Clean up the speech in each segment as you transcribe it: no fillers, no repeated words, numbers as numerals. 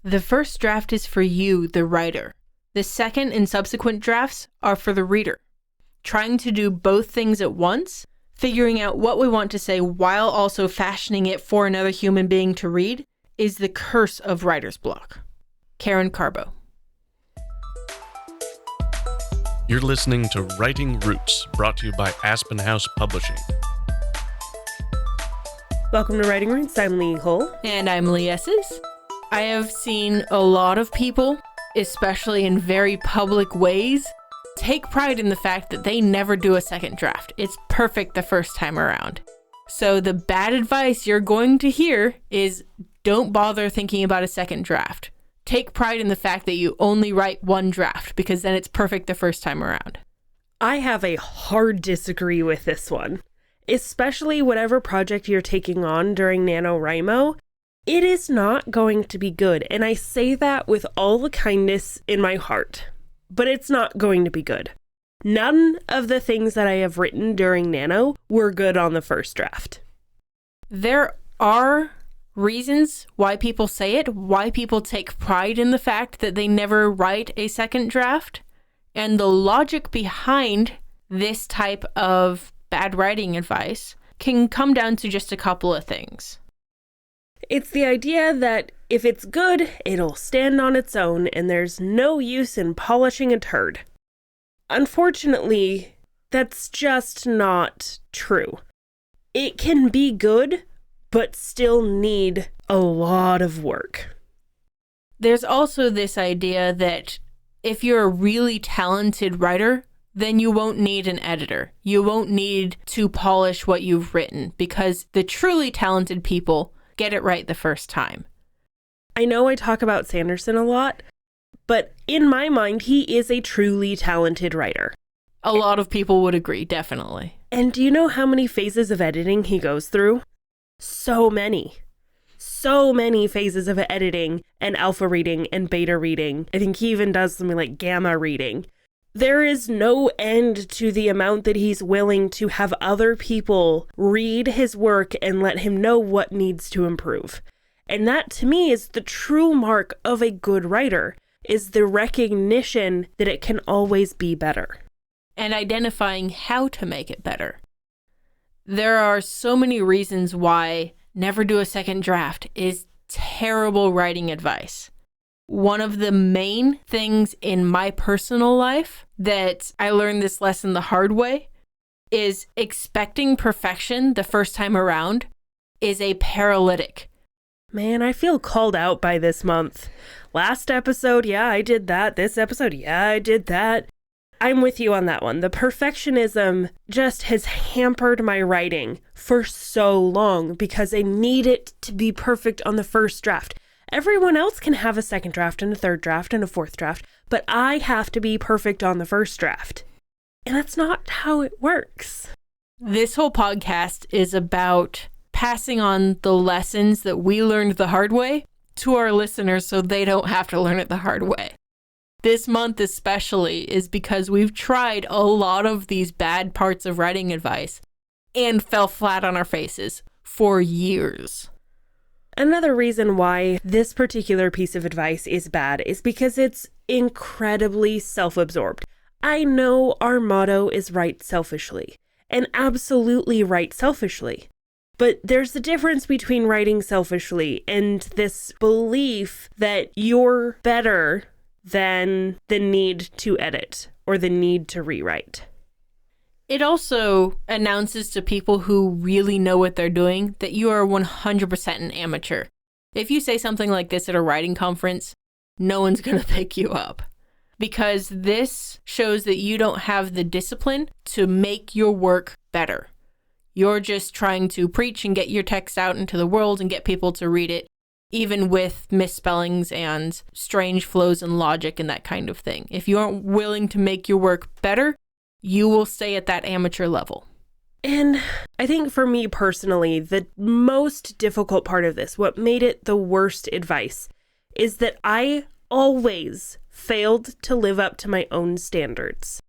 The first draft is for you, the writer. The second and subsequent drafts are for the reader. Trying to do both things at once, figuring out what we want to say while also fashioning it for another human being to read, is the curse of writer's block. Karen Carbo. You're listening to Writing Roots, brought to you by Aspen House Publishing. Welcome to Writing Roots. I'm Lee Hull. And I'm Lee Esses. I have seen a lot of people, especially in very public ways, take pride in the fact that they never do a second draft. It's perfect the first time around. So the bad advice you're going to hear is don't bother thinking about a second draft. Take pride in the fact that you only write one draft, because then it's perfect the first time around. I have a hard disagree with this one, especially whatever project you're taking on during NaNoWriMo. It is not going to be good, and I say that with all the kindness in my heart, but it's not going to be good. None of the things that I have written during Nano were good on the first draft. There are reasons why people say it, why people take pride in the fact that they never write a second draft, and the logic behind this type of bad writing advice can come down to just a couple of things. It's the idea that if it's good, it'll stand on its own and there's no use in polishing a turd. Unfortunately, that's just not true. It can be good, but still need a lot of work. There's also this idea that if you're a really talented writer, then you won't need an editor. You won't need to polish what you've written, because the truly talented people get it right the first time. I know I talk about Sanderson a lot, but in my mind, he is a truly talented writer. A lot of people would agree, definitely. And do you know how many phases of editing he goes through? So many. So many phases of editing and alpha reading and beta reading. I think he even does something like gamma reading. There is no end to the amount that he's willing to have other people read his work and let him know what needs to improve. And that, to me, is the true mark of a good writer, is the recognition that it can always be better. And identifying how to make it better. There are so many reasons why never do a second draft is terrible writing advice. One of the main things in my personal life that I learned this lesson the hard way is expecting perfection the first time around is a paralytic. Man, I feel called out by this month. Last episode, yeah, I did that. This episode, yeah, I did that. I'm with you on that one. The perfectionism just has hampered my writing for so long because I need it to be perfect on the first draft. Everyone else can have a second draft and a third draft and a fourth draft, but I have to be perfect on the first draft. And that's not how it works. This whole podcast is about passing on the lessons that we learned the hard way to our listeners so they don't have to learn it the hard way. This month especially is because we've tried a lot of these bad parts of writing advice and fell flat on our faces for years. Another reason why this particular piece of advice is bad is because it's incredibly self-absorbed. I know our motto is write selfishly, and absolutely write selfishly. But there's a difference between writing selfishly and this belief that you're better than the need to edit or the need to rewrite. It also announces to people who really know what they're doing that you are 100% an amateur. If you say something like this at a writing conference, no one's going to pick you up. Because this shows that you don't have the discipline to make your work better. You're just trying to preach and get your text out into the world and get people to read it, even with misspellings and strange flows and logic and that kind of thing. If you aren't willing to make your work better, you will stay at that amateur level. And I think for me personally, the most difficult part of this, what made it the worst advice, is that I always failed to live up to my own standards.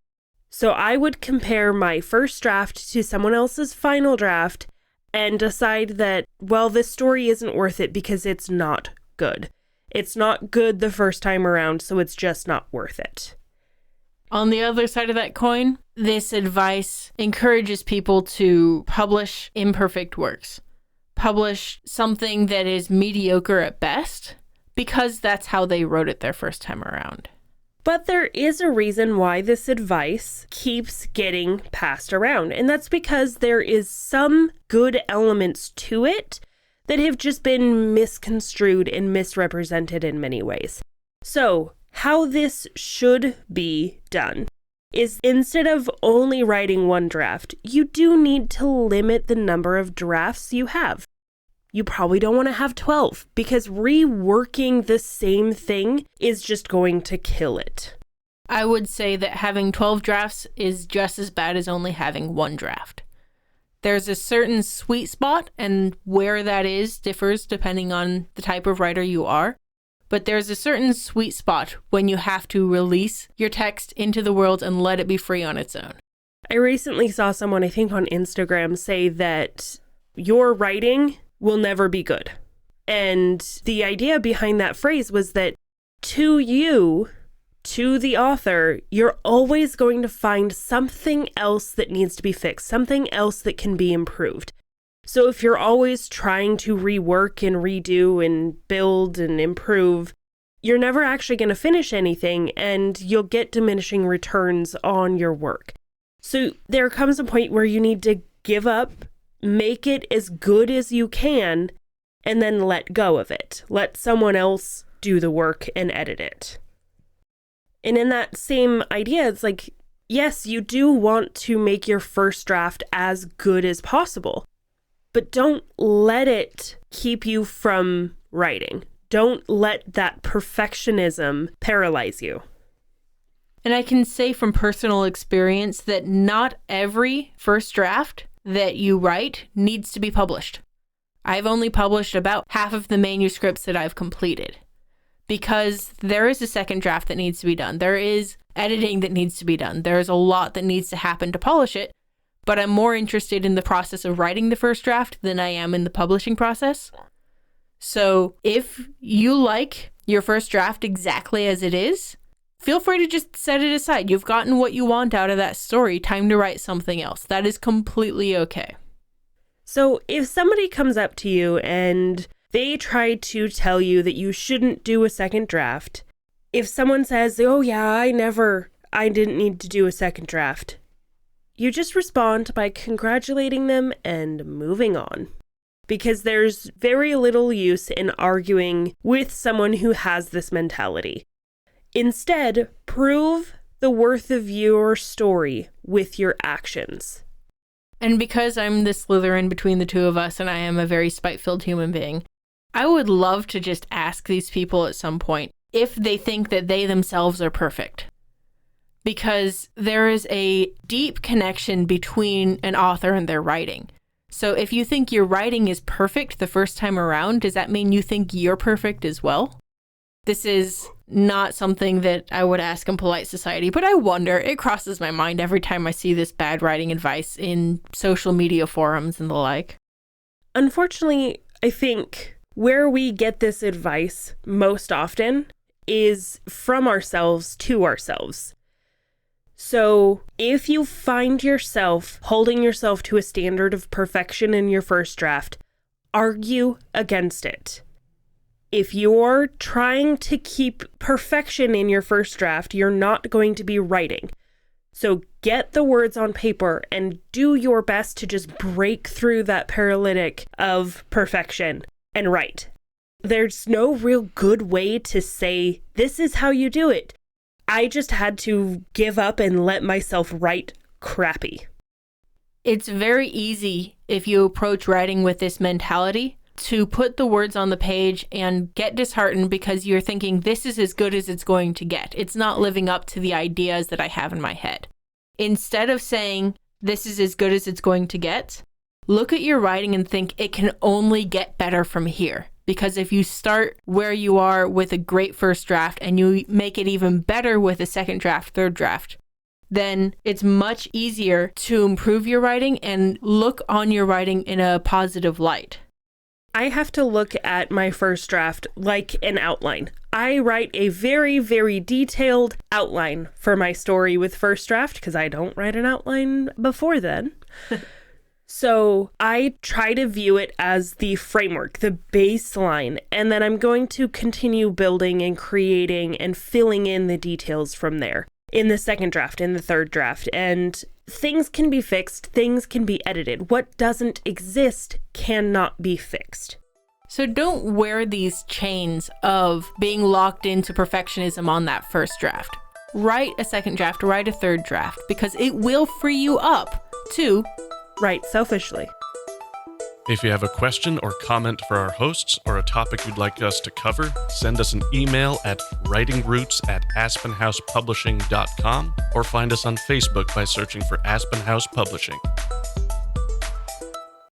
So I would compare my first draft to someone else's final draft and decide that, well, this story isn't worth it because it's not good. It's not good the first time around, so it's just not worth it. On the other side of that coin, this advice encourages people to publish imperfect works. Publish something that is mediocre at best, because that's how they wrote it their first time around. But there is a reason why this advice keeps getting passed around, and that's because there is some good elements to it that have just been misconstrued and misrepresented in many ways. So, how this should be done is instead of only writing one draft, you do need to limit the number of drafts you have. You probably don't want to have 12 because reworking the same thing is just going to kill it. I would say that having 12 drafts is just as bad as only having one draft. There's a certain sweet spot, and where that is differs depending on the type of writer you are. But there's a certain sweet spot when you have to release your text into the world and let it be free on its own. I recently saw someone, I think on Instagram, say that your writing will never be good. And the idea behind that phrase was that to you, to the author, you're always going to find something else that needs to be fixed, something else that can be improved. So if you're always trying to rework and redo and build and improve, you're never actually going to finish anything and you'll get diminishing returns on your work. So there comes a point where you need to give up, make it as good as you can, and then let go of it. Let someone else do the work and edit it. And in that same idea, it's like, yes, you do want to make your first draft as good as possible, but don't let it keep you from writing. Don't let that perfectionism paralyze you. And I can say from personal experience that not every first draft that you write needs to be published. I've only published about half of the manuscripts that I've completed because there is a second draft that needs to be done. There is editing that needs to be done. There's a lot that needs to happen to polish it, but I'm more interested in the process of writing the first draft than I am in the publishing process. So if you like your first draft exactly as it is, feel free to just set it aside. You've gotten what you want out of that story. Time to write something else. That is completely okay. So if somebody comes up to you and they try to tell you that you shouldn't do a second draft, if someone says, oh yeah, I didn't need to do a second draft, you just respond by congratulating them and moving on. Because there's very little use in arguing with someone who has this mentality. Instead, prove the worth of your story with your actions. And because I'm the Slytherin between the two of us and I am a very spite-filled human being, I would love to just ask these people at some point if they think that they themselves are perfect. Because there is a deep connection between an author and their writing. So if you think your writing is perfect the first time around, does that mean you think you're perfect as well? This is not something that I would ask in polite society, but I wonder, it crosses my mind every time I see this bad writing advice in social media forums and the like. Unfortunately, I think where we get this advice most often is from ourselves to ourselves. So if you find yourself holding yourself to a standard of perfection in your first draft, argue against it. If you're trying to keep perfection in your first draft, you're not going to be writing. So get the words on paper and do your best to just break through that paralytic of perfection and write. There's no real good way to say, this is how you do it. I just had to give up and let myself write crappy. It's very easy, if you approach writing with this mentality, to put the words on the page and get disheartened because you're thinking this is as good as it's going to get. It's not living up to the ideas that I have in my head. Instead of saying this is as good as it's going to get, look at your writing and think it can only get better from here. Because if you start where you are with a great first draft and you make it even better with a second draft, third draft, then it's much easier to improve your writing and look on your writing in a positive light. I have to look at my first draft like an outline. I write a very, very detailed outline for my story with first draft because I don't write an outline before then. So I try to view it as the framework, the baseline, and then I'm going to continue building and creating and filling in the details from there in the second draft, in the third draft. And things can be fixed, things can be edited. What doesn't exist cannot be fixed. So don't wear these chains of being locked into perfectionism on that first draft. Write a second draft, write a third draft, because it will free you up to write selfishly. If you have a question or comment for our hosts or a topic you'd like us to cover, send us an email at writingroots@aspenhousepublishing.com or find us on Facebook by searching for Aspen House Publishing.